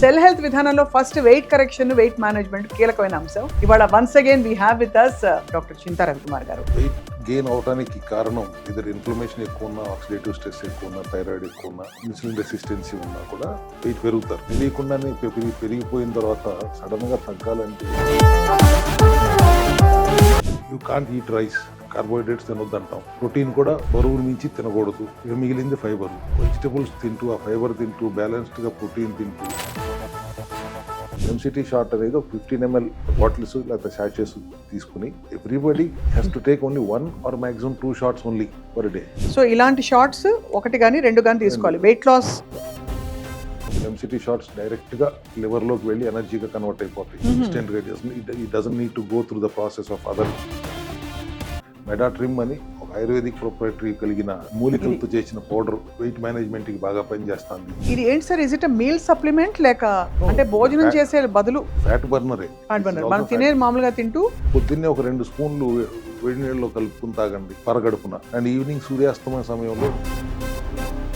Cell health విధానంలో first weight correction, weight management కీలకమైన అంశం. ఇవాళ once again we have with us doctor Chinta Ravikumar garu. Weight gain అవడానికి కారణం ఇద్దరు ఇన్ఫ్లమేషన్ ఎక్కువ ఉన్నా, ఆక్సిడేటివ్ స్ట్రెస్ ఎక్కువ ఉన్నా, థైరాయిడ్ ఎక్కువ ఉన్నా, ఇన్సులిన్ రెసిస్టెన్సీ ఉన్నా కూడా వెయిట్ పెరుగుతారు. తెలియకుండానే పెరిగిపోయిన తర్వాత సడన్ గా తగ్గాలంటే you can't eat rice, carbohydrates తినొద్దంటాం. ప్రోటీన్ కూడా బరువుల మించి తినకూడదు. ఇక మిగిలింది ఫైబర్. వెజిటబుల్స్ తింటూ, ఆ ఫైబర్ తింటూ, బ్యాలెన్స్డ్గా ప్రోటీన్ తింటూ. ఎంసిటీ షార్ట్ అనేది ఒక 15 ml బాటిల్స్ లేకపోతే శాచెస్ తీసుకుని everybody has to take only 1 or maximum 2 shots only per day. So ఇలాంటి షార్ట్స్ ఒకటి కానీ రెండు కానీ తీసుకోవాలి. Weight loss MCT shots direct గా లివర్ లోకి వెళ్ళి ఎనర్జీగా కన్వర్ట్ అయిపోతాయి. ఇన్స్టెంట్ గా it doesn't need to go through the process of other. Medatrim అని ఒక ఆయుర్వేదిక్ ప్రొప్రైటరీ కలిగిన మూలికలతో చేసిన పౌడర్ వెయిట్ మేనేజ్మెంట్ కి బాగా పనిచేస్తుంది. ఇది ఏంటి sir? Is it meal supplement లేక అంటే భోజనం చేసే బదులు ఫ్యాట్ బర్నరే? మనం తినే మామూలుగా తింటూ పొద్దున్నే ఒక 2 స్పూన్లు వేడి నీళ్ళలో కలుపుకుని తాగండి పరగడుపున. అండ్ ఈవినింగ్ సూర్యాస్తమయ సమయంలో.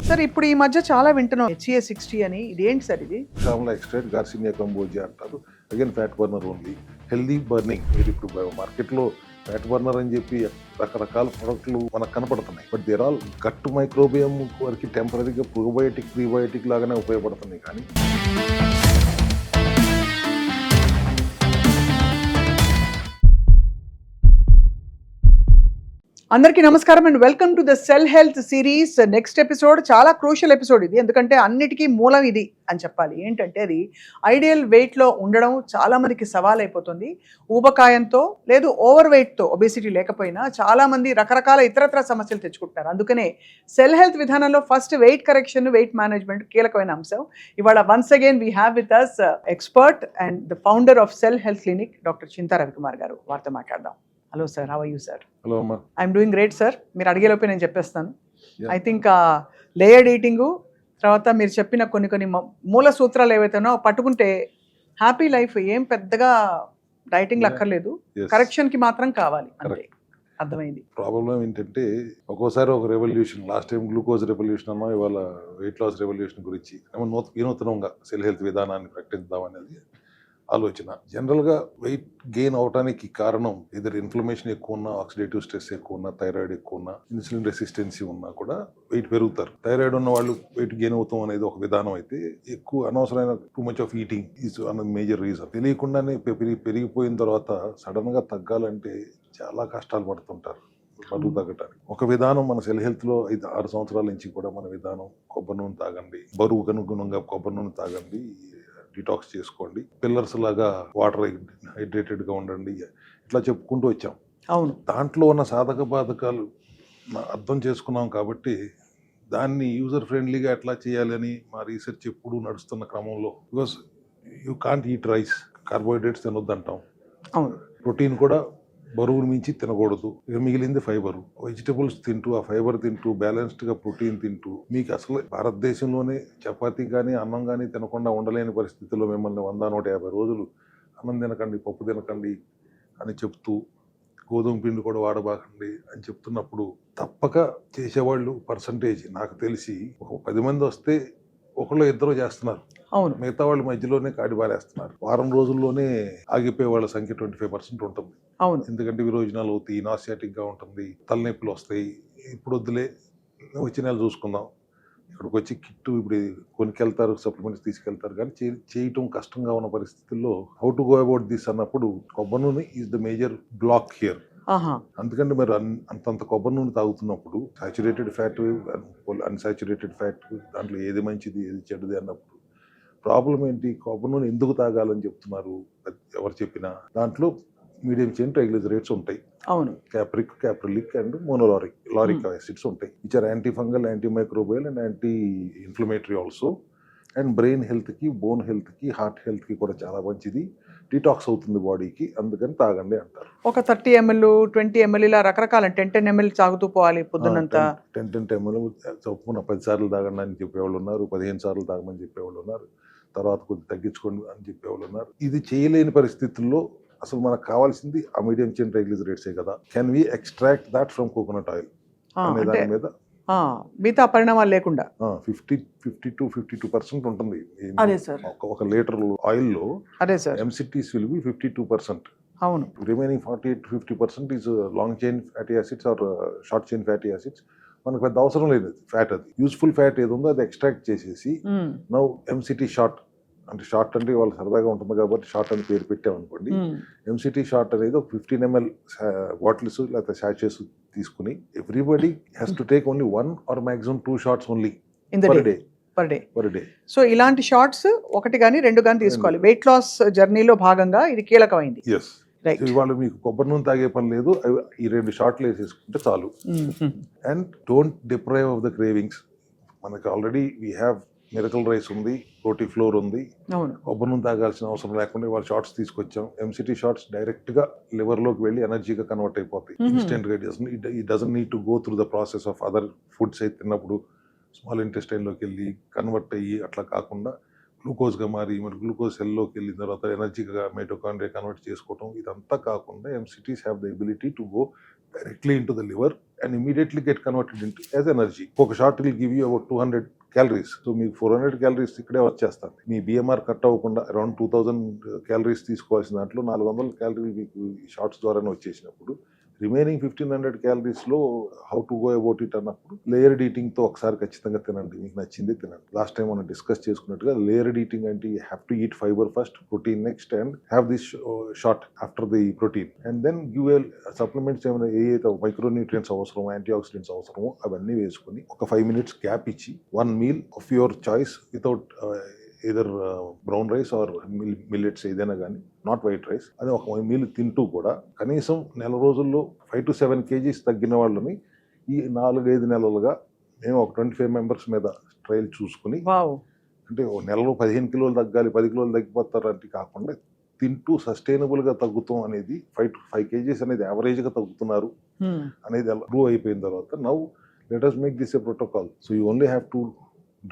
సార్ ఇప్పుడు ఈ మధ్య చాలా వింటున్నాం HCA60 అని. ఇది ఏంటి సార్? ఇది షామ్లా ఎక్స్ట్రాక్ట్, గార్సినియా కంబోజియా అంటారు. Again fat burner only, healthy burning. మీరు ఇప్పుడు మార్కెట్లో ఫ్యాట్ బర్నర్ అని చెప్పి రకరకాల ప్రొడక్ట్లు మనకు కనపడుతున్నాయి. But there all gut microbiome వరకు టెంపరీగా ప్రోబయోటిక్, ప్రీబయోటిక్ లాగానే ఉపయోగపడుతున్నాయి. కానీ అందరికీ నమస్కారం and welcome to the cell health series. Next episode చాలా క్రూషియల్ ఎపిసోడ్ ఇది. ఎందుకంటే అన్నిటికీ మూలం ఇది అని చెప్పాలి. ఏంటంటే అది ఐడియల్ వెయిట్లో ఉండడం చాలా మందికి సవాల్ అయిపోతుంది. ఊబకాయంతో లేదు ఓవర్ వెయిట్తో, ఒబేసిటీ లేకపోయినా చాలా మంది రకరకాల ఇతరత్ర సమస్యలు తెచ్చుకుంటున్నారు. అందుకనే సెల్ హెల్త్ విధానంలో first weight correction, weight management కీలకమైన అంశం. ఇవాళ once again we have with us expert and the founder of cell health clinic doctor Chinta Ravikumar garu. వారితో మాట్లాడదాం. Hello sir, how are you sir? Hello అమ్మా. I'm doing great sir. మీరు అడిగేలోపే నేను చెప్పేస్తాను. ఐ థింక్ లేయర్డ్ ఈటింగు తర్వాత మీరు చెప్పిన కొన్ని మూల సూత్రాలు ఏవైతేనో పట్టుకుంటే హ్యాపీ లైఫ్. ఏం పెద్దగా డైటింగ్ అక్కర్లేదు, కరెక్షన్కి మాత్రం కావాలి అంతే. అర్థమైంది. ప్రాబ్లం ఏంటంటే ఒక్కోసారి ఒక revolution, last time glucose revolution అన్నా, ఇవాళ వెయిట్ లాస్ రెవల్యూషన్ గురించి వినూతనంగా సెల్ హెల్త్ విధానాన్ని ప్రకటిద్దాం అనేది ఆలోచన. జనరల్గా వెయిట్ గెయిన్ అవడానికి కారణం ఇద్దరు ఇన్ఫ్లమేషన్ ఎక్కువ ఉన్నా, ఆక్సిడేటివ్ స్ట్రెస్ ఎక్కువ ఉన్నా, థైరాయిడ్ ఎక్కువ ఉన్నా, ఇన్సులిన్ రెసిస్టెన్సీ ఉన్నా కూడా వెయిట్ పెరుగుతారు. థైరాయిడ్ ఉన్న వాళ్ళు వెయిట్ గెయిన్ అవుతాం అనేది ఒక విధానం అయితే, ఎక్కువ అనవసరమైన too much of eating is అన్నది మేజర్ రీజన్. తెలియకుండానే పెరిగిపోయిన తర్వాత సడన్ గా తగ్గాలంటే చాలా కష్టాలు పడుతుంటారు బరువు తగ్గటానికి. ఒక విధానం మన సెల్ హెల్త్ లో 5-6 సంవత్సరాల నుంచి కూడా మన విధానం కొబ్బరి నూనె తాగండి, బరువుకు అనుగుణంగా కొబ్బరి నూనె తాగండి, డిటాక్స్ చేసుకోండి, పిల్లర్స్ లాగా వాటర్ హైడ్రేటెడ్ గా ఉండండి, ఇట్లా చెప్పుకుంటూ వచ్చాం. అవును. దాంట్లో ఉన్న సాధక బాధకాలు అర్థం చేసుకున్నాం కాబట్టి దాన్ని యూజర్ ఫ్రెండ్లీగా ఎట్లా చేయాలని మా రీసెర్చ్ ఎప్పుడు నడుస్తున్న క్రమంలో, because you can't eat rice, carbohydrates తినొద్దంటాం. అవును. ప్రోటీన్ కూడా బరువుల మించి తినకూడదు. ఇక మిగిలింది ఫైబర్. వెజిటబుల్స్ తింటూ, ఆ ఫైబర్ తింటూ, బ్యాలెన్స్డ్గా ప్రోటీన్ తింటూ, మీకు అసలు భారతదేశంలోనే చపాతీ కానీ అన్నం కానీ తినకుండా ఉండలేని పరిస్థితుల్లో మిమ్మల్ని 100-150 రోజులు అన్నం తినకండి, పప్పు తినకండి అని చెప్తూ, గోధుమ పిండి కూడా వాడబాకండి అని చెప్తున్నప్పుడు తప్పక చేసేవాళ్ళు పర్సంటేజ్ నాకు తెలిసి ఒక 10 మంది వస్తే ఒకళ్ళు ఇద్దరు చేస్తున్నారు. అవును. మిగతా వాళ్ళ మధ్యలోనే కాడి బారేస్తున్నారు. వారం రోజుల్లోనే ఆగిపోయే వాళ్ళ సంఖ్య 25% ఉంటుంది. అవును. ఎందుకంటే విరోచనాలు అవుతాయి, నాసియాటిక్ గా ఉంటుంది, తలనొప్పులు వస్తాయి. ఇప్పుడు వద్దులే, వచ్చే నెల చూసుకుందాం. ఇక్కడికి వచ్చి కిట్టు ఇప్పుడు కొనుకెళ్తారు, సప్లిమెంట్స్ తీసుకెళ్తారు, కానీ చేయటం కష్టంగా ఉన్న పరిస్థితుల్లో how to go about this అన్నప్పుడు కొబ్బరి నూనె is the major black here. అందుకంటే మరి అంతంత కొబ్బరి నూనె తాగుతున్నప్పుడు సాచురేటెడ్ ఫ్యాట్, అన్సాచురేటెడ్ ఫ్యాట్, దాంట్లో ఏది మంచిది ఏది చెడ్డది అన్నప్పుడు ప్రాబ్లం ఏంటి? కొబ్బరి నూనె ఎందుకు తాగాలని చెప్తున్నారు ఎవరు చెప్పినా. దాంట్లో మీడియం చైన్ ట్రైగ్లిజరైడ్స్ ఉంటాయి. అవును. క్యాప్రిలిక్ అండ్ మోనోలారిక్ యాసిడ్స్ ఉంటాయి, which are anti fungal, anti microbial and anti inflammatory also. And brain హెల్త్కి, బోన్ హెల్త్కి, హార్ట్ హెల్త్కి కూడా చాలా మంచిది. డిటాక్స్ అవుతుంది బాడీకి, అందుకని తాగండి అంటారు. ఒక 30 ml, 20 ml ఇలా రకరకాల 10 ml తాగుతూ పోవాలి పొద్దున్నంతా. 10 ml చొప్పున 10 సార్లు తాగండి అని చెప్పేవాళ్ళు ఉన్నారు, 15 సార్లు తాగమని చెప్పేవాళ్ళు ఉన్నారు, తర్వాత కొద్దిగా తగ్గించుకోండి అని చెప్పేవాళ్ళు ఉన్నారు. ఇది చేయలేని పరిస్థితుల్లో అసలు మనకు కావాల్సింది ఆ మీడియం చైన్ ట్రైగ్లిజరైడ్సే కదా. Can we extract that from coconut oil అనే దాని మీద మిగతా పరిణామాలు లేకుండా. 52% ఉంటుంది. అదే సార్. ఒక లీటర్ ఆయిల్లో అదే సార్. MCTs will be 52%. అవును. Remaining 48-50% is long chain fatty acids or short chain fatty acids. మనకు పెద్ద అవసరం లేదు ఫ్యాట్. అది యూస్ఫుల్ ఫ్యాట్ ఏది ఉందో అది ఎక్స్ట్రాక్ట్ చేసేసి నౌ MCT షార్ట్ అంటే షార్ట్ అంటే వాళ్ళు సరదాగా ఉంటుంది కాబట్టి షార్ట్ అని పేరు పెట్టామనుకోండి. MCT షార్ట్ అనేది ఒక 15 ml బాటిల్స్ లేకపోతే శాచెస్ తీసుకుని everybody has to take only 1 or maximum 2 shots only per day. So ఇలాంటి షార్ట్స్ ఒకటి కానీ రెండు కానీ తీసుకోవాలి. వెయిట్ లాస్ జర్నీలో భాగంగా ఇది కీలకమైంది. ఎస్. ఇవాళ మీకు కొబ్బరి నూనె తాగే పని లేదు, ఈ 2 షాట్లు వేసేసుకుంటే చాలు. And don't deprive of the cravings. మనకి already we have miracle rice ఉంది, రోటీ ఫ్లోర్ ఉంది, కొబ్బరి నూనె తాగాల్సిన అవసరం లేకుండా ఇవాళ షార్ట్స్ తీసుకొచ్చాం. MCT షార్ట్స్ డైరెక్ట్ గా లివర్ లోకి వెళ్ళి ఎనర్జీగా కన్వర్ట్ అయిపోతాయి ఇన్స్టెంట్ గా. It doesn't need to go through the process of other foods అయితే తిన్నప్పుడు స్మాల్ ఇంటెస్టైన్ లోకి వెళ్ళి కన్వర్ట్ అయ్యి అట్లా కాకుండా గ్లూకోజ్గా మారి మరి గ్లూకోజ్ సెల్లోకి వెళ్ళిన తర్వాత ఎనర్జీగా మైటోకాండ్రియా కన్వర్ట్ చేసుకోవటం ఇదంతా కాకుండా MCTs have the ability to go directly in to the liver and immediately get converted into as energy. ఒక shot will give you about 200 calories. So మీకు 400 calories ఇక్కడే వచ్చేస్తుంది. మీ BMR కట్ అవ్వకుండా అరౌండ్ 2000 calories తీసుకోవాల్సిన దాంట్లో 400 calories మీకు shots ద్వారానే వచ్చేసినప్పుడు remaining 1500 calories how to go about it అన్నప్పుడు లేయర్డ్ ఈటింగ్తో ఒకసారి ఖచ్చితంగా తినండి. మీకు నచ్చింది తినండి. లాస్ట్ టైం మనం డిస్కస్ చేసుకున్నట్టుగా లేయర్డ్ ఈటింగ్ అంటే you have to eat fibre first, protein next and have this short after the protein and then give supplements ఏమైనా ఏదైతే మైక్రోన్యూట్రియంట్స్ అవసరమో యాంటీ ఆక్సిడెంట్స్ అవసరమో అవన్నీ వేసుకుని ఒక 5 minutes గ్యాప్ ఇచ్చి 1 meal of your choice without either brown rice or millets ఏదైనా కానీ నాట్ వైట్ రైస్ అది ఒక మీల్ తింటూ కూడా కనీసం నెల రోజుల్లో 5 to 7 kgs తగ్గిన వాళ్ళని ఈ 4-5 నెలలుగా మేము ఒక 25 members మీద ట్రయల్ చూసుకుని అంటే నెలలో 15 kilos తగ్గాలి 10 kilos తగ్గిపోతారంటే కాకుండా తింటూ సస్టైనబుల్గా తగ్గుతాం అనేది 5 to 5 kgs అనేది యావరేజ్గా తగ్గుతున్నారు అనేది ప్రూవ్ అయిపోయిన తర్వాత now let us make this a protocol. So you only have to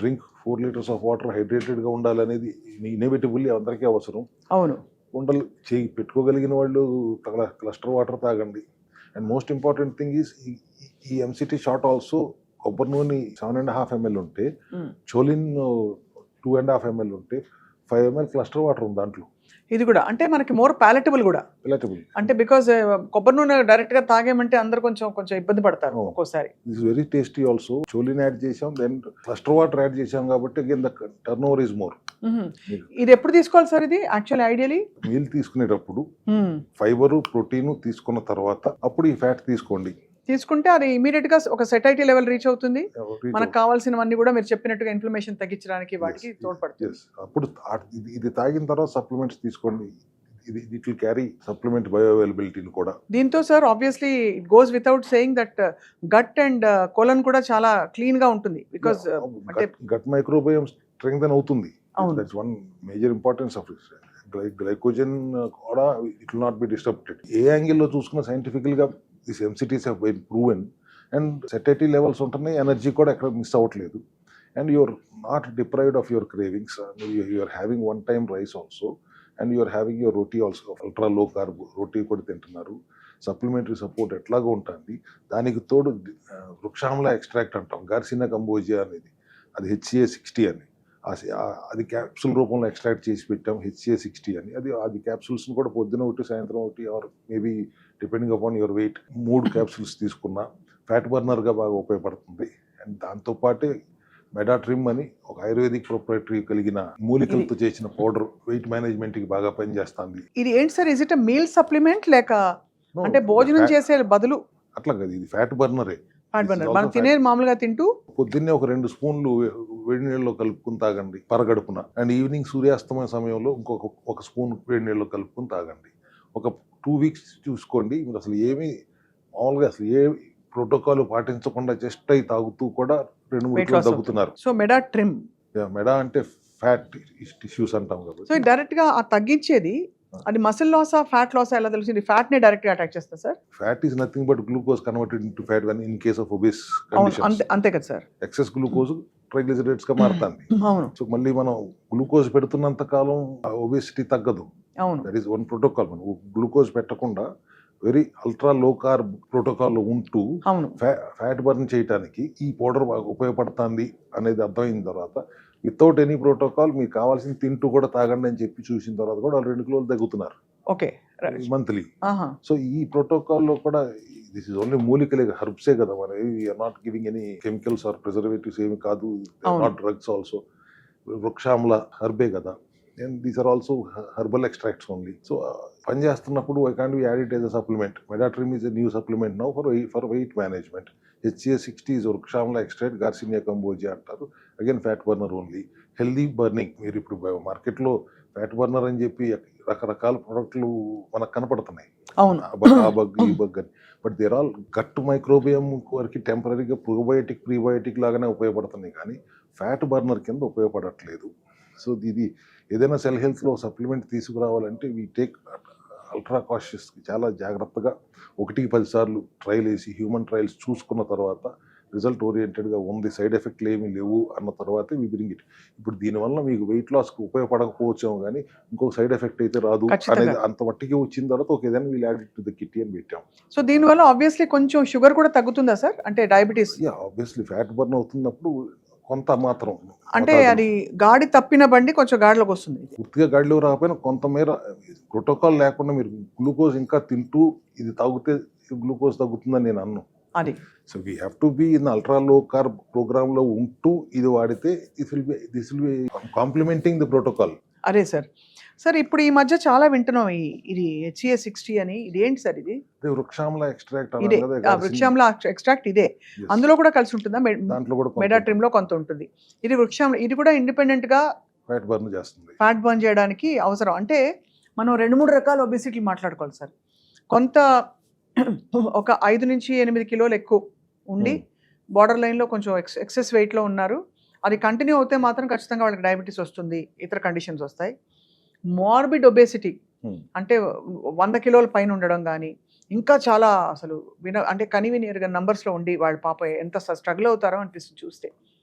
drink 4 liters of water హైడ్రేటెడ్గా ఉండాలనేది ఇన్ఎవిటబుల్లీ అందరికీ అవసరం. అవును. పెట్టుకోగలిగిన వాళ్ళు క్లస్టర్ వాటర్ తాగండి. And most important thing is ఈ MCT షార్ట్ ఆల్సో కొబ్బరి నూనె 7.5 ml ఉంటే చోలిన్ 2.5 ml ఉంటే 5 ml క్లస్టర్ వాటర్ ఉంది దాంట్లో. ఇది కూడా అంటే మనకి మోర్ ప్యాలెటబుల్ కూడా అంటే బికాజ్ కొబ్బరి నూనె డైరెక్ట్ గా తాగేమంటే అందరు కొంచెం ఇబ్బంది పడతారు ఒక్కోసారి. It's very tasty also. Choline add చేసాం దెన్ క్లస్టర్ వాటర్ యాడ్ చేసాం కాబట్టి again the turn over is more. ఇది ఎప్పుడు తీసుకోవాలి సార్? ఇది యాక్చువల్లీ ఐడియల్లీ మీల్ తీసుకునేటప్పుడు ఫైబర్ ప్రోటీన్ తీసుకున్న తర్వాత అప్పుడు ఈ ఫ్యాట్ తీసుకోండి. తీసుకుంటే అది ఇమీడియట్ గా ఒక సెటైటీ లెవెల్ రీచ్ అవుతుంది. మనకు కావాల్సినవన్నీ కూడా మీరు చెప్పినట్టుగా ఇన్ఫ్లమేషన్ తగ్గించడానికి వాటికి తోడ్పడుతుంది. అప్పుడు ఇది తాగిన తర్వాత సప్లిమెంట్స్ తీసుకోండి. ఇది it will carry supplement bio అవైలబిలిటీని కూడా. దీంతో sir obviously it goes without saying that gut and colon కూడా చాలా క్లీన్ గా ఉంటుంది బికాజ్ అంటే గట్ మైక్రోబయోమ్ స్ట్రెంగ్థెన్ అవుతుంది. That's one major importance of it. Glycogen కూడా it will not be disturbed. ఏ యాంగిల్లో చూసుకున్నా సైంటిఫికల్ గా this MCTs have been proven and satiety levels ఉంటున్నాయి, ఎనర్జీ కూడా ఎక్కడ మిస్ అవ్వట్లేదు and you're not deprived of your cravings. You're having 1 time rice also and you're having your roti also ultra low carb roti కూడా తింటున్నారు. Supplementary support ఎట్లాగో ఉంటుంది. దానికి తోడు వృక్షామ్ల ఎక్స్ట్రాక్ట్ అంటాం గార్సినా కంబోజియా అనేది, అది HCA60 అని అది క్యాప్సూల్ రూపంలో ఎక్స్ట్రాక్ట్ చేసి పెట్టాం HCA60 అని. అది క్యాప్సూల్స్ని కూడా పొద్దున ఒకటి సాయంత్రం ఒకటి or maybe depending upon your weight 3 capsules తీసుకున్నా ఫ్యాట్ బర్నర్గా బాగా ఉపయోగపడుతుంది. అండ్ దాంతోపాటే మెడాట్రిమ్ అని ఒక ఆయుర్వేదిక్ ప్రొప్రైటరీ కలిగిన మూలికలతో చేసిన పౌడర్ వెయిట్ మేనేజ్మెంట్కి బాగా పనిచేస్తుంది. ఇది ఏంటి sir? Is it a meal supplement లేక అంటే భోజనం చేసే బదులు? అట్లా కదా, ఇది ఫ్యాట్ బర్నరే. మనం తినే మామూలుగా తింటూ పొద్దున్నే ఒక 2 స్పూన్లు వేడి నీళ్ళలో కలుపుకుని తాగండి పరగడుపున. అండ్ ఈవినింగ్ సూర్యాస్తమయ సమయంలో ఒక స్పూన్ వేడి నీళ్ళలో కలుపుకుని తాగండి. ఒక 2 weeks చూసుకోండి. మీరు అసలు మామూలుగా అసలు ఏ ప్రోటోకాల్ పాటించకుండా జస్ట్ అయి తాగుతూ కూడా 2-3 kilos తగ్గుతున్నారు. సో మెడాట్రిమ్, మెడా అంటే ఫ్యాట్ టిష్యూస్ అంటాం కదా. సో డైరెక్ట్ గా తగ్గించేది అది మసిల్ లాసా ఫ్యాట్ లాసా ఎలా తెలిసింది? ఫ్యాట్ నే డైరెక్ట్ గా అటాక్ చేస్తా sir? Fat is nothing but glucose converted into fat in case of obese conditions. అంతే కదా సార్. ఎక్సెస్ గ్లూకోజ్ ట్రైగ్లిజరైడ్స్ గా మారుతుంది. సో మళ్ళీ మనం గ్లూకోజ్ పెడుతున్నంత కాలం ఒబేసిటీ తగ్గదు. అవును, దట్ ఈస్ వన్ ప్రోటోకాల్. మనం గ్లూకోజ్ పెట్టకుండా వెరీ అల్ట్రా లో కార్బ్ ప్రోటోకాల్లో ఉంటూ అవును. ఫ్యాట్ బర్న్ చేయడానికి ఈ పౌడర్ బాగా ఉపయోగపడుతుంది అనేది అర్థమైన తర్వాత వితౌట్ ఎనీ ప్రోటోకాల్ మీకు కావాల్సింది తింటూ కూడా తాగండి అని చెప్పి చూసిన తర్వాత కూడా వాళ్ళు 2 కిలోలు తగ్గుతున్నారు ఓకే. మంత్లీ. ఆహా! సో ఈ ప్రోటోకాల్లో కూడా దిస్ ఇస్ ఓన్లీ మూలికలే హర్బ్సే కదా, మన we're not giving any chemicals or preservatives ఏమి కాదు, అవును. Not drugs also. వృక్షామ్ల హర్బే కదా, and these are also herbal extracts only. So పని చేస్తున్నప్పుడు I can't be added as a supplement. Medatrim is a new supplement now for weight management. HCA60 is వృక్షామ్ల extract, garcinia cambogia అంటారు. Again fat burner only, healthy burning. మీరు ఇప్పుడు మార్కెట్లో fat burner అని చెప్పి రకరకాల ప్రొడక్ట్లు మనకు కనపడుతున్నాయి, అవును. ఆ బగ్ ఈ బగ్ అని. But there all gut microbiome వరకు టెంపరీగా ప్రోబయోటిక్ ప్రీబయోటిక్ లాగానే ఉపయోగపడుతున్నాయి, కానీ ఫ్యాట్ బర్నర్ కింద ఉపయోగపడట్లేదు. సో ఇది ఏదైనా సెల్ హెల్త్లో సప్లిమెంట్ తీసుకురావాలంటే వీ టేక్ అల్ట్రా కాషియస్, చాలా జాగ్రత్తగా 1-10 సార్లు ట్రయల్ వేసి హ్యూమన్ ట్రయల్స్ చూసుకున్న తర్వాత రిజల్ట్ ఓరియంటెడ్గా ఉంది, సైడ్ ఎఫెక్ట్లు ఏమీ లేవు అన్న తర్వాతే వి బ్రింగ్ ఇట్. ఇప్పుడు దీనివల్ల మీకు వెయిట్ లాస్కి ఉపయోగపడకపోవచ్చేమో కానీ ఇంకొక సైడ్ ఎఫెక్ట్ అయితే రాదు అనేది అంత మట్టికి వచ్చిన తర్వాత ఒక ఏదైనా we'll add to the kit అని పెట్టాం. సో దీనివల్ల ఆబ్వియస్లీ కొంచెం షుగర్ కూడా తగ్గుతుందా సార్? అంటే diabetes? Yeah, obviously fat burn అవుతున్నప్పుడు కొంత మాత్రం, అంటే అది గాడి తప్పిన బండి కొంచెం గాడిలోకి వస్తుంది. పూర్తిగా గాడిలో రాకపోయినా కొంతమేర ప్రోటోకాల్ లేకుండా మీరు గ్లూకోజ్ ఇంకా తింటూ ఇది తాగితే గ్లూకోజ్ తగ్గుతుందని నేను అన్నాను. అది so we have to be in ultra low carb ప్రోగ్రామ్లో ఉంటూ ఇది వాడితే this will be complementing the protocol. అదే సార్. సార్ ఇప్పుడు ఈ మధ్య చాలా వింటున్నాం ఇది HCA60 అని. ఇది ఏంటి సార్? ఇది వృక్షామ్ల ఎక్స్ట్రాక్ట్ ఇదే వృక్షామ్ల ఎక్స్ట్రాక్ట్ ఇదే. అందులో కూడా కలిసి ఉంటుందా? దాంట్లో కూడా మెడాట్రిమ్ లో కొంత ఉంటుంది. ఇది వృక్షామ్ల, ఇది కూడా ఇండిపెండెంట్ గా ఫ్యాట్ బర్న్ చేస్తుంది. ఫ్యాట్ బర్న్ చేయడానికి అవసరం. అంటే మనం 2-3 రకాల ఒబెసిటీ మాట్లాడుకోవాలి సార్. కొంత ఒక 5 నుంచి 8 కిలోలు ఎక్కువ ఉండి బార్డర్ లైన్లో కొంచెం ఎక్సెస్ వెయిట్లో ఉన్నారు. అది కంటిన్యూ అవుతే మాత్రం ఖచ్చితంగా వాళ్ళకి డయాబెటీస్ వస్తుంది, ఇతర కండిషన్స్ వస్తాయి. మార్బిడ్ ఒబేసిటీ అంటే 100 కిలోల పైన ఉండడం కానీ, ఇంకా చాలా అసలు అంటే కనివినియర్గా నంబర్స్లో ఉండి వాళ్ళు పాప ఎంత స్ట్రగుల్ అవుతారో అనిపిస్తుంది చూస్తే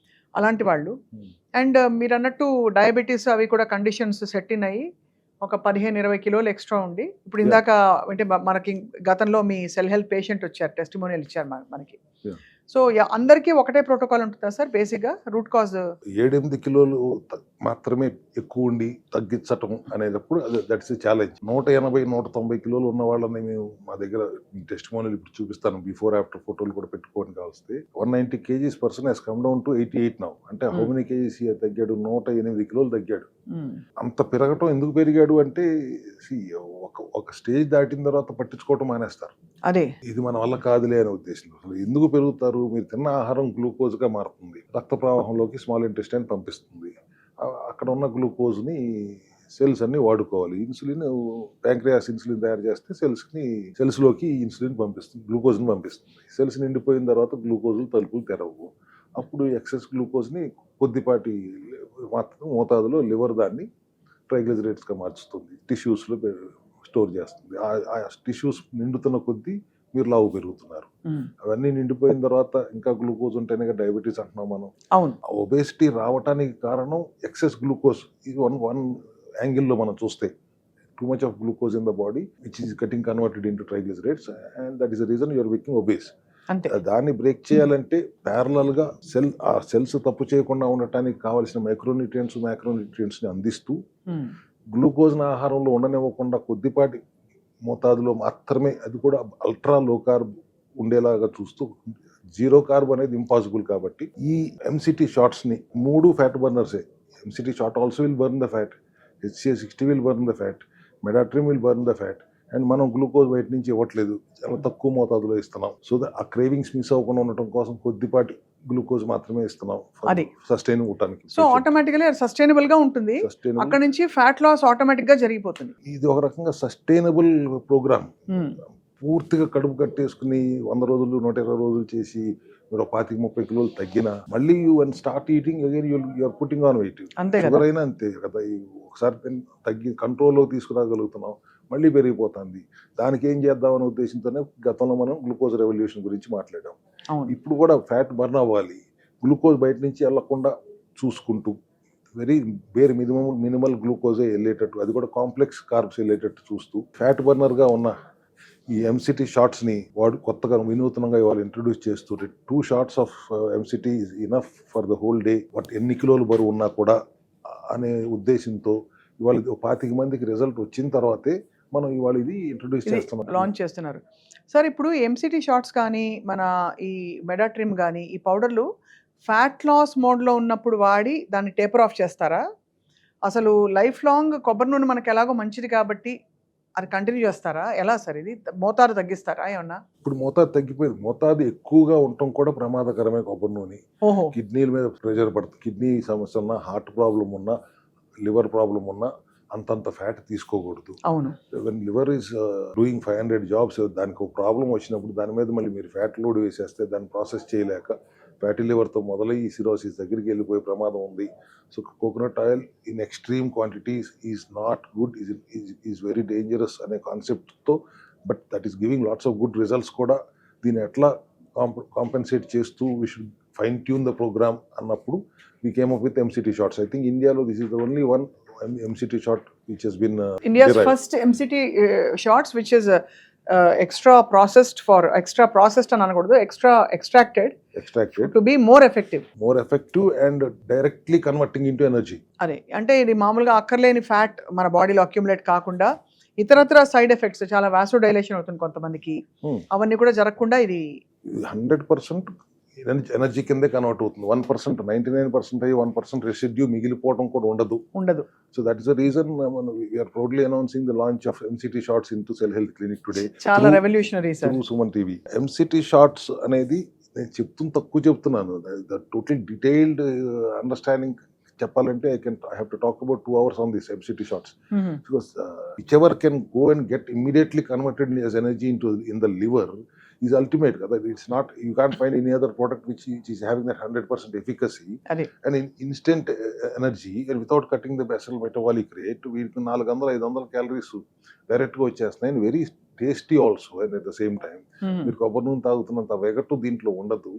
అలాంటి వాళ్ళు. అండ్ మీరు అన్నట్టు డయాబెటీస్ అవి కూడా కండిషన్స్ సెట్ ఇన్ అయ్యి ఒక 15-20 కిలోలు ఎక్స్ట్రా ఉండి, ఇప్పుడు ఇందాక అంటే మనకి గతంలో మీ సెల్ హెల్త్ పేషెంట్ వచ్చారు, టెస్టిమోనియల్ ఇచ్చారు మనకి. సో అందరికీ ఒకటే ప్రోటోకాల్ ఉంటుందా సార్ బేసిక్గా? రూట్ కాజ్ 7-8 కిలోలు మాత్రమే ఎక్కువ ఉండి తగ్గించటం అనేటప్పుడు దట్స్ ఎ ఛాలెంజ్. 180-190 కిలోలు ఉన్న వాళ్ళని మేము మా దగ్గర టెస్టిమోనియల్ ఇప్పుడు చూపిస్తాను, బిఫోర్ ఆఫ్టర్ ఫోటోలు కూడా పెట్టుకోని కావస్తే 190 kgs person he's come down to 88 now. అంటే హౌ మెనీ కేజీస్ తగ్గాడు? 108 కిలోలు తగ్గాడు. అంత పెరగటం ఎందుకు పెరిగాడు అంటే ఒక స్టేజ్ దాటిన తర్వాత పట్టించుకోవటం మానేస్తారు. అదే ఇది మన వల్ల కాదులే అనే ఉద్దేశంలో. అసలు ఎందుకు పెరుగుతారు? మీరు తిన్న ఆహారం గ్లూకోజ్గా మారుతుంది, రక్త ప్రవాహంలోకి స్మాల్ ఇంటెస్టైన్ పంపిస్తుంది. అక్కడ ఉన్న గ్లూకోజ్ని సెల్స్ అన్ని వాడుకోవాలి. ఇన్సులిన్, ప్యాంక్రియాస్ ఇన్సులిన్ తయారు చేస్తే సెల్స్లోకి ఇన్సులిన్ పంపిస్తుంది, గ్లూకోజ్ని పంపిస్తుంది. సెల్స్ నిండిపోయిన తర్వాత గ్లూకోజ్లు తలుపులు తెరవు. అప్పుడు ఎక్సెస్ గ్లూకోజ్ని కొద్దిపాటి మోతాదులో లివర్ దాన్ని ట్రైగ్లిజరైడ్స్గా మార్చుతుంది, టిష్యూస్లో స్టోర్ చేస్తుంది. ఆ టిష్యూస్ నిండుతున్న కొద్దీ మీరు లావు పెరుగుతున్నారు. అవన్నీ నిండిపోయిన తర్వాత ఇంకా గ్లూకోజ్ ఉంటేనే డయాబెటీస్ అంటున్నాం మనం. అవును. ఒబేసిటీ రావడానికి కారణం ఎక్సెస్ గ్లూకోజ్. ఇది వన్ యాంగిల్లో మనం చూస్తే too much of glucose in the body which is getting converted into triglycerides, and that is the reason you are becoming obese. దాన్ని బ్రేక్ చేయాలంటే ప్యారలల్ గా సెల్స్ తప్పు చేయకుండా ఉండటానికి కావాల్సిన మైక్రోన్యూట్రియంట్స్ ని అందిస్తూ గ్లూకోజ్ ఆహారంలో ఉండనివ్వకుండా కొద్దిపాటి మోతాదులో మాత్రమే, అది కూడా అల్ట్రా లో కార్బ్ ఉండేలాగా చూస్తూ, జీరో కార్బ్ అనేది ఇంపాసిబుల్. కాబట్టి ఈ MCT షార్ట్స్ ని 3 ఫ్యాట్ బర్నర్సే. MCT shot also will burn the fat, HCA60 will burn the fat, Medatrim will burn the fat. And మనం గ్లూకోజ్ బయట నుంచి ఇవ్వట్లేదు, చాలా తక్కువ మోతాదులో ఇస్తున్నాం. సో ఆ క్రేవింగ్స్ మిస్ అవ్వకుండా ఉండటం కోసం కొద్దిపాటి గ్లూకోజ్ మాత్రమే ఇస్తున్నాం సస్టైన్ అవటానికి. సో ఆటోమేటికల్లీ సస్టైనబుల్ గా ఉంటుంది, అక్కడ నుంచి ఫ్యాట్ లాస్ ఆటోమేటిక్ గా జరిగిపోతుంది. ఇది ఒక రకంగా సస్టైనబుల్ ప్రోగ్రామ్. పూర్తిగా కడుపు కట్టేసుకుని 100 రోజులు 120 రోజులు చేసి మీరు 25-30 కిలోలు తగ్గినా మళ్ళీ you once start eating again you're putting on weight. Sugar అయినా అంతే కదా, ఒకసారి తగ్గి కంట్రోల్లో తీసుకురాగలుగుతున్నాం, మళ్ళీ పెరిగిపోతుంది. దానికి ఏం చేద్దామనే ఉద్దేశంతోనే గతంలో మనం గ్లూకోజ్ రెవల్యూషన్ గురించి మాట్లాడాం. ఇప్పుడు కూడా ఫ్యాట్ బర్న్ అవ్వాలి, గ్లూకోజ్ బయట నుంచి వెళ్లకుండా చూసుకుంటూ వేరే మినిమల్ గ్లూకోజే వెళ్ళేటట్టు, అది కూడా కాంప్లెక్స్ కార్బ్స్ వెళ్ళేటట్టు చూస్తూ ఫ్యాట్ బర్నర్గా ఉన్న ఈ ఎంసిటీ షార్ట్స్ని వాడు కొత్తగా వినూతనంగా ఇవాళ ఇంట్రడ్యూస్ చేస్తుంటే 2 shots of MCT is enough for the whole day. But ఎన్ని కిలోలు బరువు ఉన్నా కూడా అనే ఉద్దేశంతో ఇవాళ 25 మందికి రిజల్ట్ వచ్చిన తర్వాతే మనం ఇవాళ ఇది ఇంట్రడ్యూస్ చేస్తున్నాం, లాంచ్ చేస్తున్నారు. సార్ ఇప్పుడు ఎంసిటీ షార్ట్స్ కానీ మన ఈ మెడాట్రిమ్ కానీ ఈ పౌడర్లు ఫ్యాట్ లాస్ మోడ్లో ఉన్నప్పుడు వాడి దాన్ని టేపర్ ఆఫ్ చేస్తారా? అసలు లైఫ్ లాంగ్ కొబ్బరి నూనె మనకు ఎలాగో మంచిది కాబట్టి అది కంటిన్యూ చేస్తారా? ఎలా సార్ ఇది మోతాదు తగ్గిస్తారా ఏమన్నా? ఇప్పుడు మోతాదు తగ్గిపోయింది. మోతాదు ఎక్కువగా ఉండటం కూడా ప్రమాదకరమే. కొబ్బరి నూనె ఓహో, కిడ్నీల మీద ప్రెషర్ పడుతుంది. కిడ్నీ సమస్య ఉన్నా, హార్ట్ ప్రాబ్లం ఉన్నా, లివర్ ప్రాబ్లం ఉన్నా అంతంత ఫ్యాట్ తీసుకోకూడదు. అవును. When liver is doing 500 jobs, దానికి ఒక ప్రాబ్లం వచ్చినప్పుడు దాని మీద మళ్ళీ మీరు ఫ్యాట్ లోడ్ వేసేస్తే దాన్ని ప్రాసెస్ చేయలేక ఫ్యాటీ లివర్తో మొదలై సిరోసిస్ దగ్గరికి వెళ్ళిపోయే ప్రమాదం ఉంది. So coconut oil in extreme quantities is not good, is very dangerous అనే కాన్సెప్ట్తో, but that is giving lots of good results కూడా. దీన్ని ఎట్లా కాంపెన్సేట్ చేస్తూ we should fine tune the programme అన్నప్పుడు we came up with MCT shots. I think ఇండియాలో this is the only one MCT shot which has been India's first MCT shots which is extra processed అని అనకూడదు, extracted to be more effective. More effective and directly converting into energy. అదే అంటే ఇది మామూలుగా అక్కర్లేని fat మన బాడీలో accumulate కాకుండా ఇతరత్ర సైడ్ ఎఫెక్ట్స్ చాలా వాసో డైలేషన్ అవుతుంది కొంతమందికి, అవన్నీ కూడా జరగకుండా ఇది 100% ఎనర్జీ కిందే కన్వర్ట్ అవుతుంది. 1% 99% అయ్యి 1% రెసిడ్యూ మిగిలిపోవడం కూడా ఉండదు. So that is the reason we are proudly announcing the launch of MCT shots into cell health clinic today. చాలా revolutionary sir. Suman TV MCT shots అనేది నేను తక్కువ చెప్తున్నాను. ద టోటల్ డీటెయిల్డ్ అండర్స్టాండింగ్ చెప్పాలంటే I have to talk about 2 hours on this MCT shots, because whichever can go and get immediately converted as energy in the liver is ultimate. It's not, you can't find any other product which is having that 100% efficacy and instant energy and without cutting the basal metabolic rate. వీరికి 400-500 calories డైరెక్ట్గా వచ్చేస్తున్నాయి and very tasty also. And at the same time మీరు కొబ్బరి నూనె తాగుతున్నంత వెగటు దీంట్లో ఉండదు.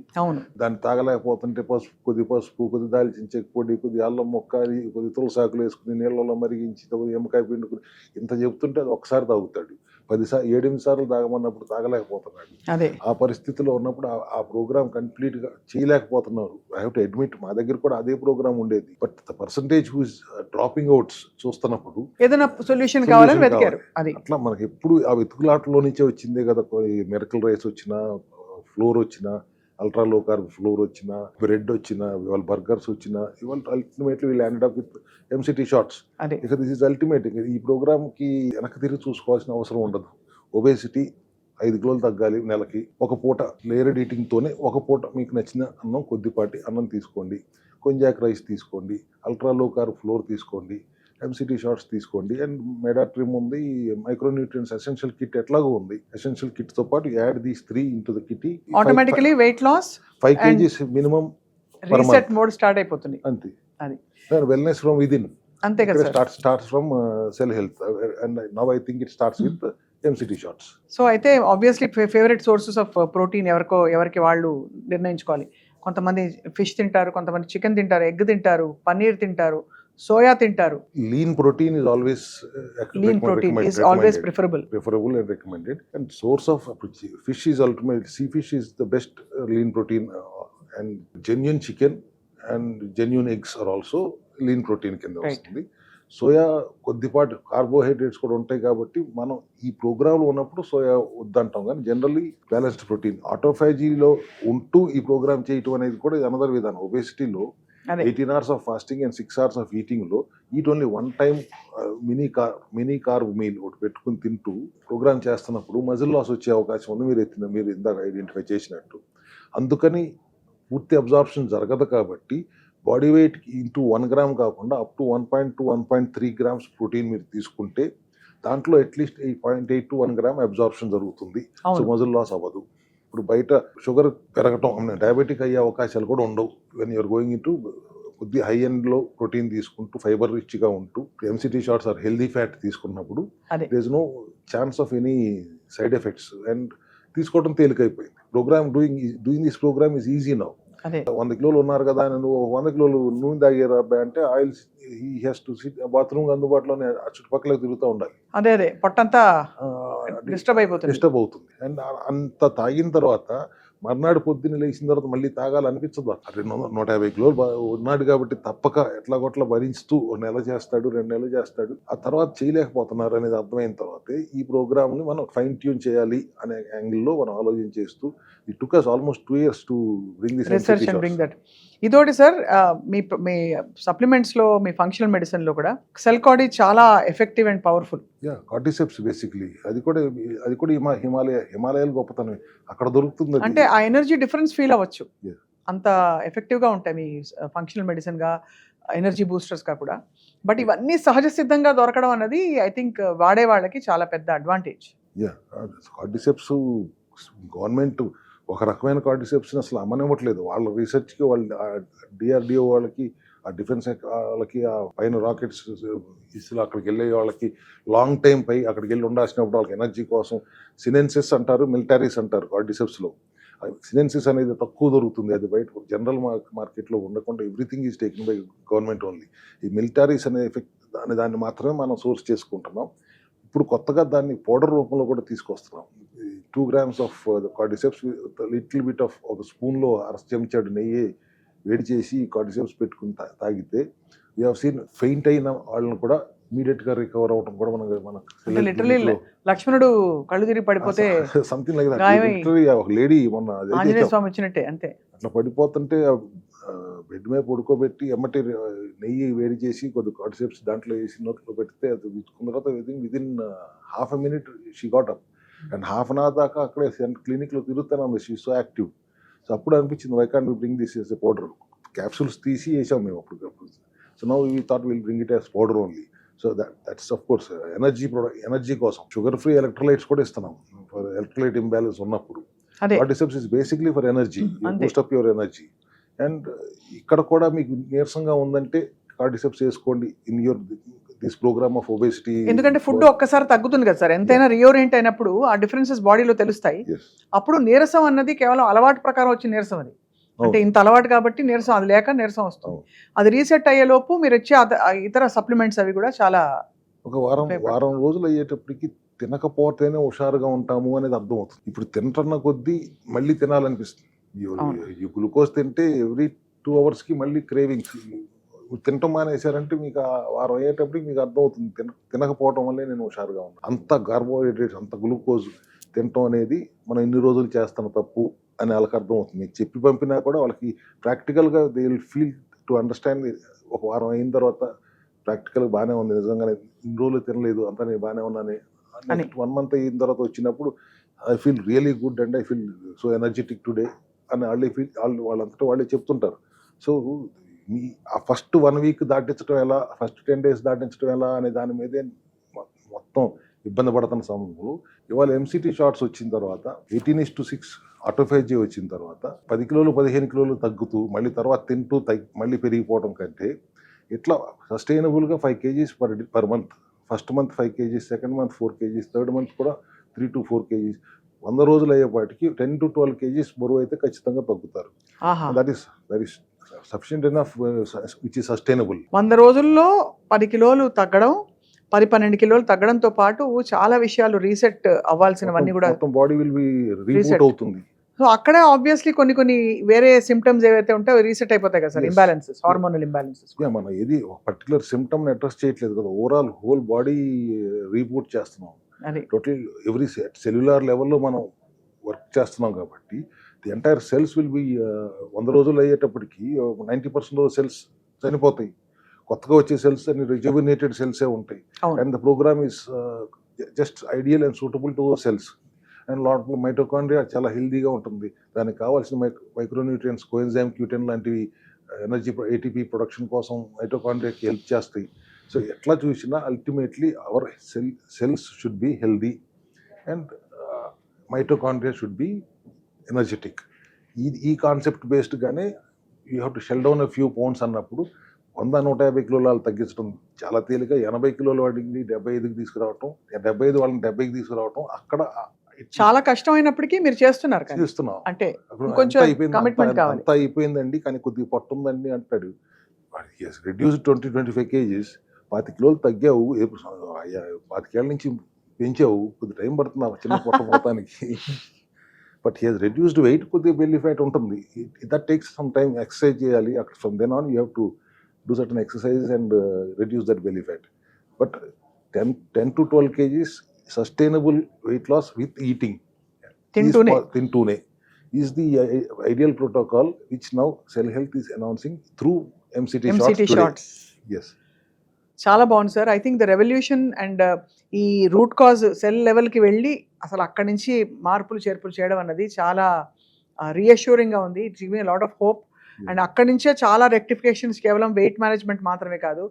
దాన్ని తాగలేకపోతుంటే కొద్ది పసుపు, కొద్ది దాల్చిన చెక్క పొడి, కొద్ది అల్లం మొక్క, కొద్ది తులసాకులు వేసుకుని నీళ్ళలో మరిగించి ఎమ్మకాయ పిండుకుని ఇంత చెప్తుంటే అది ఒకసారి తాగుతాడు. 7-8 సార్లు తాగమన్నప్పుడు తాగలేకపోతున్నాడు. ఆ పరిస్థితిలో ఉన్నప్పుడు ఆ ప్రోగ్రామ్ కంప్లీట్ గా చేయలేకపోతున్నారు. ఐ హావ్ టు అడ్మిట్, మా దగ్గర కూడా అదే ప్రోగ్రామ్ ఉండేది. But the percentage who is dropping outs చూస్తున్నప్పుడు ఏదైనా సొల్యూషన్ కావాలని వెతికారు. అట్లా మనకి ఎప్పుడు ఆ వెతుకులాటలో నుంచే వచ్చిందే కదా. మిరకల్ రైస్ వచ్చినా, ఫ్లోర్ వచ్చినా, అల్ట్రా లో కార్బ్ ఫ్లోర్ వచ్చినా, బ్రెడ్ వచ్చినా, ఇవాళ బర్గర్స్ వచ్చినా, ఇవాళ ultimately we'll end up with MCT shots. ఇక దిస్ ఇస్ అల్టిమేట్. ఈ ప్రోగ్రామ్ కి వెనక్కి తిరిగి చూసుకోవాల్సిన అవసరం ఉండదు. ఒబేసిటీ 5 కిలోలు తగ్గాలి నెలకి, ఒక పూట లేయర్డ్ ఈటింగ్ తోనే ఒక పూట మీకు నచ్చిన అన్నం, కొద్దిపాటి అన్నం తీసుకోండి, కొంజాక్ రైస్ తీసుకోండి, అల్ట్రా లో కార్బ్ ఫ్లోర్ తీసుకోండి, ఎంసిటీ షార్ట్స్ తీసుకోండి, అండ్ మెడాట్రిమ్ ఉంది, మైక్రోన్యూట్రియన్స్ ఎసెన్షియల్ కిట్ ఎట్లాగో ఉంది. ఎసెన్షియల్ కిట్ తో పాటు add these 3 into the kit, automatically weight loss 5 kgs minimum reset mode start అయిపోతుంది. అంతే. Wellness from within. అంతే కదా. Starts from cell health and now I think it starts with MCT shots. So అయితే obviously favourite sources of protein ఎవరికి వాళ్ళు నిర్ణయించుకోవాలి. కొంతమంది fish తింటారు, కొంతమంది చికెన్ తింటారు, ఎగ్ తింటారు, పన్నీర్ తింటారు, సోయా తింటారు. Lean protein is always preferable and recommended. And source of fish is ultimate. Sea fish is the best lean protein, and genuine chicken and genuine eggs are also lean protein కింద వస్తుంది. Soya కొద్దిపాటి carbohydrates కూడా ఉంటాయి కాబట్టి మనం ఈ ప్రోగ్రాంలో ఉన్నప్పుడు సోయా వద్దంటాం. కానీ జనరల్లీ బ్యాలెన్స్డ్ ప్రోటీన్ ఆటోఫాజీలో ఉంటూ ఈ ప్రోగ్రామ్ చేయటం అనేది కూడా అనదర్ విధానం. ఒబేసిటీలో 18 hours of fasting and 6 hours of eating లో eat only 1 time mini carb meal ఒకటి పెట్టుకుని తింటూ ప్రోగ్రామ్ చేస్తున్నప్పుడు మజిల్ లాస్ వచ్చే అవకాశం ఉంది. మీరు ఇందాక ఐడెంటిఫై చేసినట్టు. అందుకని పూర్తి అబ్జార్ప్షన్ జరగదు కాబట్టి బాడీ వెయిట్ ఇంటూ 1 gram కాకుండా అప్ టు 1.2-1.3 grams ప్రోటీన్ మీరు తీసుకుంటే దాంట్లో అట్లీస్ట్ 8.8 to 1 gram అబ్జార్ప్షన్ జరుగుతుంది. సో మజిల్ లాస్ అవ్వదు. ఇప్పుడు బయట షుగర్ పెరగటం, డయాబెటిక్ అయ్యే అవకాశాలు కూడా ఉండవు. When you're going into కొద్ది హై ఎండ్లో ప్రోటీన్ తీసుకుంటూ ఫైబర్ రిచ్గా ఉంటూ MCT shots or healthy fat తీసుకున్నప్పుడు there is no chance of any side effects and తీసుకోవడం తేలికైపోయింది. Doing this programme is easy now. అదే 100 కిలోలు ఉన్నారు కదా అని నువ్వు 100 కిలోలు నూనె తాగారు అబ్బాయి అంటే oil he has to SIT bathroom అందుబాటులోనే ఆ చుట్టుపక్కల తిరుగుతూ ఉండాలి. అదే పొట్టంతా డిస్టర్బ్ అయిపోతుంది. డిస్టర్బ్ అవుతుంది. అండ్ అంత తాగిన తర్వాత మర్నాడు పొద్దున్న లేచిన తర్వాత మళ్ళీ తాగాలనిపించదు. 150 కిలోలు ఉన్నాడు కాబట్టి తప్పక ఎట్లాగొట్లా భరిస్తూ 1 నెల చేస్తాడు, 2 నెలలు చేస్తాడు. ఆ తర్వాత చేయలేకపోతున్నారు అనేది అర్థమైన తర్వాతే ఈ ప్రోగ్రామ్ని మనం ఫైన్ ట్యూన్ చేయాలి అనే యాంగిల్లో మనం ఆలోచన చేస్తూ it took us almost 2 years to bring this research MCT and bring shots. That. ఇదోటి సార్, మీ సప్లిమెంట్స్లో మీ ఫంక్షనల్ మెడిసిన్లో కూడా సెల్ కాడీ చాలా effective and powerful. Cordyceps basically అది కూడా హిమాలయాలు గొప్పతనం అక్కడ దొరుకుతుంది అది. అంటే ఆ ఎనర్జీ డిఫరెన్స్ ఫీల్ అవ్వచ్చు. Yeah. అంత ఎఫెక్టివ్గా ఉంటాయి మీ ఫంక్షనల్ మెడిసిన్గా, ఎనర్జీ బూస్టర్స్గా కూడా. బట్ ఇవన్నీ సహజ సిద్ధంగా దొరకడం అన్నది ఐ థింక్ వాడే వాళ్ళకి చాలా పెద్ద అడ్వాంటేజ్. కార్డిసెప్స్ గవర్నమెంట్ ఒక రకమైన కార్డిసెప్స్ని అసలు అమ్మనివ్వట్లేదు. వాళ్ళ రీసెర్చ్కి వాళ్ళు డిఆర్డిఓ వాళ్ళకి, ఆ డిఫెన్స్ వాళ్ళకి, ఆ పైన రాకెట్స్ ఇసులు అక్కడికి వెళ్ళే వాళ్ళకి లాంగ్ టైం పై అక్కడికి వెళ్ళి ఉండాల్సినప్పుడు వాళ్ళకి ఎనర్జీ కోసం సినెన్సిస్ అంటారు, మిలిటరీస్ అంటారు కార్డిసెప్స్లో. సినెన్సిస్ అనేది తక్కువ దొరుకుతుంది, అది బయట జనరల్ మార్కెట్లో ఉండకుండా everything is taken by government only. ఈ మిలిటరీస్ అనే ఎఫెక్ట్ దాన్ని మాత్రమే మనం సోర్స్ చేసుకుంటున్నాం. ఇప్పుడు కొత్తగా దాన్ని పౌడర్ రూపంలో కూడా తీసుకొస్తున్నాం. 2 grams of cordyceps little bit of ఒక స్పూన్లో చెంచాడు నెయ్యి వేడి చేసి కార్డిసెప్స్ పెట్టుకుని తాగితే యూ హావ్ సీన్ ఫెయింట్ అయిన వాళ్ళని కూడా ఇమీడియట్గా రికవర్ అవ్వడం కూడా అంటే లిటరలీ లక్ష్మణుడు కళ్ళు తిరిగి పడిపోతే సంథింగ్ లైక్ గాయమై ఒక లేడీ మొన్న ఆంజనేయ స్వామి వచ్చినట్టే అంతే. అట్లా పడిపోతుంటే బెడ్ మీద పడుకోబెట్టి ఎమ్మటి నెయ్యి వేడి చేసి కొద్ది కార్డిసెప్స్ దాంట్లో వేసి నోట్లో పెడితే అది విచ్చుకున్న తర్వాత within half a minute she got up. And half an hour దాకా అక్కడే క్లినిక్లో తిరుగుతానే ఉంది, షీ సో యాక్టివ్. సో అప్పుడు అనిపించింది why can't we bring this as a powder. Capsules తీసి వేసాం మేము అప్పుడు. So now we thought will bring it as powder only. So that's of course energy కోసం షుగర్ ఫ్రీ ఎలక్ట్రోలైట్స్ కూడా ఇస్తున్నాం for electrolyte imbalance ఉన్నప్పుడు. Cordyceps is basically for energy, boost up your energy. And ఇక్కడ కూడా మీకు నీరసంగా ఉందంటే cordyceps వేసుకోండి in your this programme of obesity. ఎందుకంటే ఫుడ్ ఒక్కసారి తగ్గుతుంది కదా సార్, ఎంతైనా రీఓరియంట్ అయినప్పుడు ఆ డిఫరెన్సెస్ బాడీలో తెలుస్తాయి. అప్పుడు నీరసం అన్నది కేవలం అలవాటు ప్రకారం వచ్చిన నీరసం, అది అంటే ఇంత అలవాటు కాబట్టి నీరసం, అది లేక నీరసం వస్తుంది. అది రీసెట్ అయ్యే లోపు మీరు వచ్చే ఇతర సప్లిమెంట్స్ అవి కూడా చాలా ఒక వారం రోజులు అయ్యేటప్పటికి తినకపోతేనే హుషారుగా ఉంటాము అనేది అర్థమవుతుంది. ఇప్పుడు తింటున్న కొద్దీ మళ్ళీ తినాలనిపిస్తుంది. ఈ గ్లూకోజ్ తింటే ఎవ్రీ 2 hours మళ్ళీ క్రేవింగ్స్. తినటం మానేశారంటే మీకు ఆ వారం అయ్యేటప్పటికి మీకు అర్థమవుతుంది తినకపోవటం వల్లే నేను హుషారుగా ఉన్నాను. అంత కార్బోహైడ్రేట్స్, అంత గ్లూకోజ్ తినటం అనేది మనం ఇన్ని రోజులు చేస్తున్న తప్పు అని వాళ్ళకి అర్థమవుతుంది. మీకు చెప్పి పంపినా కూడా వాళ్ళకి ప్రాక్టికల్గా they will feel to understand. ఒక వారం అయిన తర్వాత ప్రాక్టికల్గా బాగానే ఉంది, నిజంగానే ఇన్ని రోజులు తినలేదు, అంతా నేను బాగానే ఉన్నాను. 1 month అయిన తర్వాత వచ్చినప్పుడు I feel really good and I feel so energetic today అని వాళ్ళంతటా వాళ్ళే చెప్తుంటారు. సో ఆ ఫస్ట్ 1 week దాటించడం ఎలా, ఫస్ట్ 10 days దాటించడం ఎలా అనే దాని మీదే మొత్తం ఇబ్బంది పడుతున్న సమయంలో ఇవాళ ఎంసీటీ షార్ట్స్ వచ్చిన తర్వాత 18:6 ఆటోఫేజీ వచ్చిన తర్వాత 10 కిలోలు 15 కిలోలు తగ్గుతూ మళ్ళీ తర్వాత తింటూ మళ్ళీ పెరిగిపోవడం కంటే ఇట్లా సస్టైనబుల్గా 5 kgs per month. First month 5 kgs, second month 4 kgs, third month కూడా 3 to 4 kgs. 100 రోజులు అయ్యేపాటికి 10 to 12 kgs బరువు అయితే ఖచ్చితంగా తగ్గుతారు. That is sufficient enough which is sustainable. 100 రోజుల్లో 10 కిలోలు తగ్గడం, 10-12 కిలోలు తగ్గడంతో పాటు చాలా విషయాలు రీసెట్ అవ్వాల్సినవన్నీ కూడా మొత్తం బాడీ విల్ బి రీబూట్ అవుతుంది. సో అక్కడే ఆబ్వియస్లీ కొన్ని వేరే సిమ్టమ్స్ ఏవైతే ఉంటాయో రీసెట్ అయిపోతాయి కదా సార్, ఇంబ్యాలెన్సెస్, హార్మోనల్ ఇంబ్యాలెన్సెస్. మనం ఏది ఒక పర్టికులర్ సిమ్టమ్ని అడ్రస్ చేయట్లేదు కదా, ఓవరాల్ హోల్ బాడీ రీబూట్ చేస్తున్నాం. టోటల్ ఎవ్రీ సెల్యులార్ లెవెల్లో మనం వర్క్ చేస్తున్నాం కాబట్టి the entire cells will be 100 రోజులు అయ్యేటప్పటికి 90% ఆఫ్ సెల్స్ చనిపోతాయి. కొత్తగా వచ్చే సెల్స్ అన్ని రిజువినేటెడ్ సెల్సే ఉంటాయి. And the programme is just ideal and suitable to cells. And లోపల మైటోకాండ్రియా చాలా హెల్దీగా ఉంటుంది. దానికి కావాల్సిన మైక్రోన్యూట్రియన్స్, కోఎంజైమ్ Q10 లాంటివి ఎనర్జీ ఏటీపీ ప్రొడక్షన్ కోసం మైటోకాండ్రియాకి హెల్ప్ చేస్తాయి. సో ఎట్లా చూసినా ultimately our cells should be healthy and mitochondria should be energetic. ఈ కాన్సెప్ట్ బేస్డ్గానే you have to shed down a few pounds అన్నప్పుడు 100-150 కిలోలు తగ్గించడం చాలా తేలిక. 80 కిలోలు వాడిని 75కి తీసుకురావటం, 75 వాళ్ళని 70కి తీసుకురావటం, అక్కడ చాలా కష్టమైనప్పటికీ మీరు చేస్తున్నారు కానీ చేస్తున్నాం. అంటే అప్పుడు ఇంకొంచెం అంతా అయిపోయింది, commitment కావాలి. అంతా అయిపోయిందండి కానీ కొద్దిగా పొట్ట ఉందండి అంటాడు. రెడ్యూస్ 20-25 కేజీస్, 25 కిలోలు తగ్గావు, 25 ఏళ్ళ నుంచి పెంచావు, కొద్ది టైం పడుతుంది ఆ చిన్న పొట్ట పోతానికి. But he has reduced weight, కొద్దిగా బెల్లీ ఫ్యాట్ ఉంటుంది. That takes some time, exercise చేయాలి. అక్కడ from then on you have to do certain exercise and reduce that belly fat. But 10 to 12 kgs sustainable weight loss with eating తింటూనే is the ideal protocol which now Cell Health is announcing through MCT shots shorts. Yes. చాలా బాగుంది sir. I think the revolution and ఈ root cause cell లెవెల్కి వెళ్ళి అసలు అక్కడి నుంచి మార్పులు చేర్పులు చేయడం అన్నది చాలా రీఅష్యూరింగ్గా ఉంది. It's giving lot of hope. And అక్కడి నుంచే చాలా రెక్టిఫికేషన్స్ కేవలం వెయిట్ మేనేజ్మెంట్ మాత్రమే కాదు,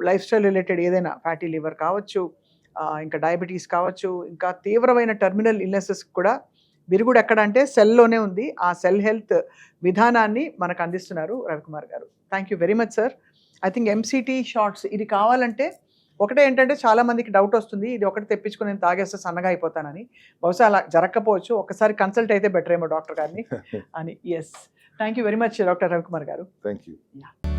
లైఫ్ స్టైల్ రిలేటెడ్ ఏదైనా ఫ్యాటీ లివర్ కావచ్చు, ఇంకా డయాబెటీస్ కావచ్చు, ఇంకా తీవ్రమైన టర్మినల్ ఇల్నెసెస్ కూడా విరుగుడు ఎక్కడ అంటే సెల్లోనే ఉంది. ఆ సెల్ హెల్త్ విధానాన్ని మనకు అందిస్తున్నారు రవికుమార్ గారు. Thank you very much sir. I think MCT shots ఇది కావాలంటే ఒకటే ఏంటంటే చాలా మందికి డౌట్ వస్తుంది, ఇది ఒకటి తెప్పించుకొని నేను తాగేస్తే సన్నగా అయిపోతానని. బహుశా అలా జరగకపోవచ్చు, ఒకసారి కన్సల్ట్ అయితే బెటర్ ఏమో డాక్టర్ గారిని అని. Yes, thank you very much doctor Ravikumar గారు. Thank you. Yeah.